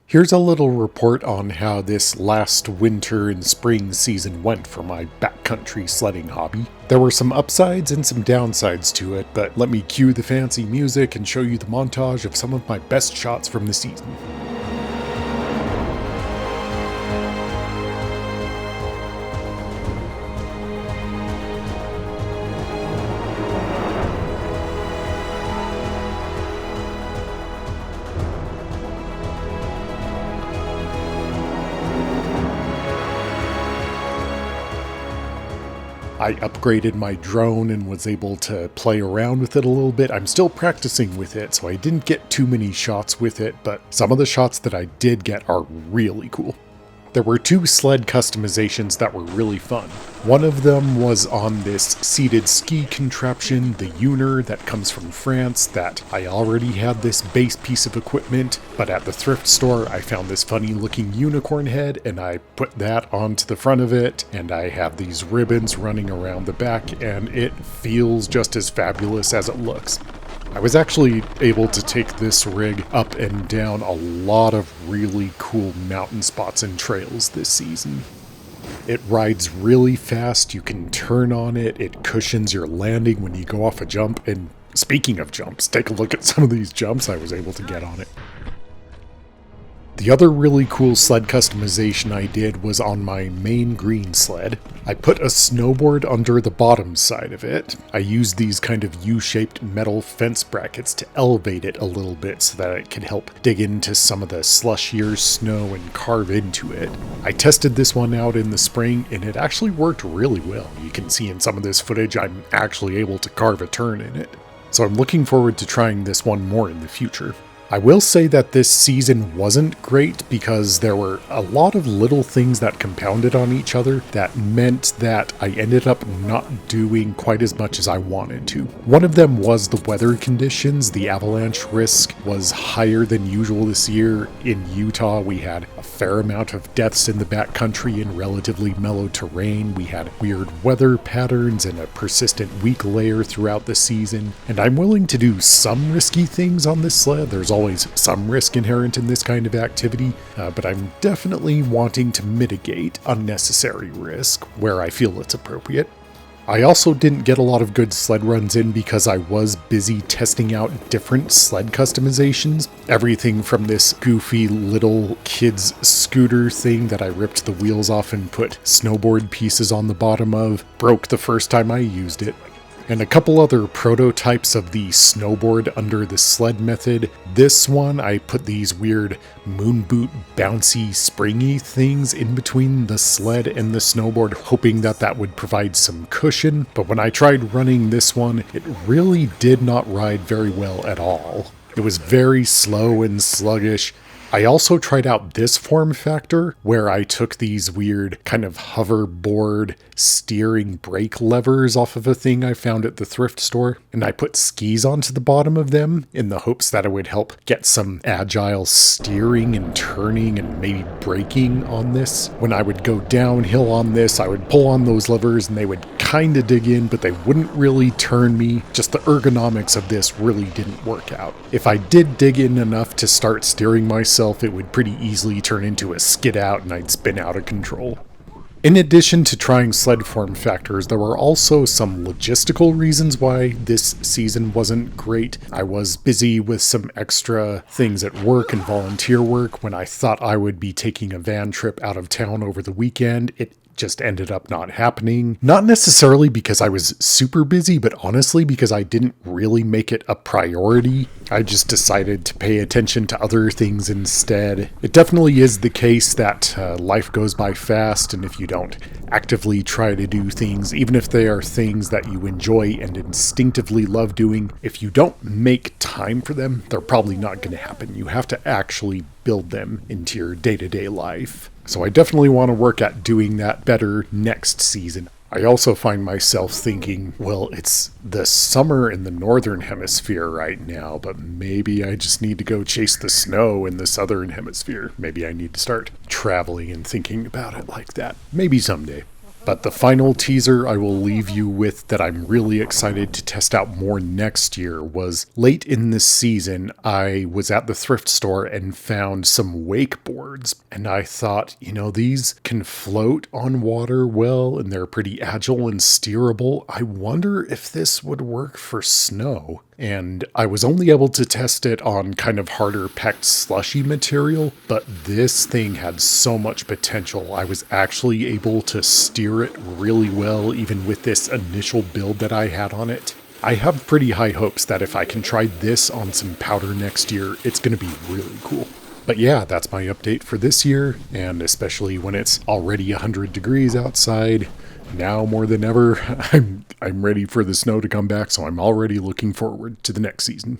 Here's a little report on how this last winter and spring season went for my backcountry sledding hobby. There were some upsides and some downsides to it, but let me cue the fancy music and show you the montage of some of my best shots from the season. I upgraded my drone and was able to play around with it a little bit. I'm still practicing with it, so I didn't get too many shots with it, but some of the shots that I did get are really cool. There were two sled customizations that were really fun. One of them was on this seated ski contraption, the Uner, that comes from France, that I already had this base piece of equipment, but at the thrift store I found this funny looking unicorn head and I put that onto the front of it, and I have these ribbons running around the back, and it feels just as fabulous as it looks. I was actually able to take this rig up and down a lot of really cool mountain spots and trails this season. It rides really fast, you can turn on it, it cushions your landing when you go off a jump, and speaking of jumps, take a look at some of these jumps I was able to get on it. The other really cool sled customization I did was on my main green sled. I put a snowboard under the bottom side of it. I used these kind of U-shaped metal fence brackets to elevate it a little bit so that it could help dig into some of the slushier snow and carve into it. I tested this one out in the spring and it actually worked really well. You can see in some of this footage I'm actually able to carve a turn in it. So I'm looking forward to trying this one more in the future. I will say that this season wasn't great because there were a lot of little things that compounded on each other that meant that I ended up not doing quite as much as I wanted to. One of them was the weather conditions. The avalanche risk was higher than usual this year. In Utah, we had a fair amount of deaths in the backcountry in relatively mellow terrain. We had weird weather patterns and a persistent weak layer throughout the season. And I'm willing to do some risky things on this sled. There's always some risk inherent in this kind of activity, but I'm definitely wanting to mitigate unnecessary risk where I feel it's appropriate. I also didn't get a lot of good sled runs in because I was busy testing out different sled customizations. Everything from this goofy little kid's scooter thing that I ripped the wheels off and put snowboard pieces on the bottom of, broke the first time I used it, and a couple other prototypes of the snowboard under the sled method. This one, I put these weird moon boot bouncy springy things in between the sled and the snowboard, hoping that that would provide some cushion. But when I tried running this one, it really did not ride very well at all. It was very slow and sluggish. I also tried out this form factor where I took these weird kind of hoverboard steering brake levers off of a thing I found at the thrift store, and I put skis onto the bottom of them in the hopes that it would help get some agile steering and turning and maybe braking on this. When I would go downhill on this, I would pull on those levers and they would kind of dig in, but they wouldn't really turn me. Just the ergonomics of this really didn't work out. If I did dig in enough to start steering myself, it would pretty easily turn into a skid out and I'd spin out of control. In addition to trying sled form factors, there were also some logistical reasons why this season wasn't great. I was busy with some extra things at work and volunteer work. When I thought I would be taking a van trip out of town over the weekend, it just ended up not happening. Not necessarily because I was super busy, but honestly because I didn't really make it a priority. I just decided to pay attention to other things instead. It definitely is the case that life goes by fast, and if you don't actively try to do things, even if they are things that you enjoy and instinctively love doing, if you don't make time for them, they're probably not going to happen. You have to actually build them into your day-to-day life. So I definitely want to work at doing that better next season. I also find myself thinking, well, it's the summer in the northern hemisphere right now, but maybe I just need to go chase the snow in the southern hemisphere. Maybe I need to start traveling and thinking about it like that. Maybe someday. But the final teaser I will leave you with that I'm really excited to test out more next year was late in this season, I was at the thrift store and found some wakeboards. And I thought, these can float on water well and they're pretty agile and steerable. I wonder if this would work for snow. And I was only able to test it on kind of harder packed slushy material, but this thing had so much potential. I was actually able to steer it really well, even with this initial build that I had on it. I have pretty high hopes that if I can try this on some powder next year, it's going to be really cool. But yeah, that's my update for this year, and especially when it's already 100 degrees outside. Now more than ever, I'm ready for the snow to come back, so I'm already looking forward to the next season.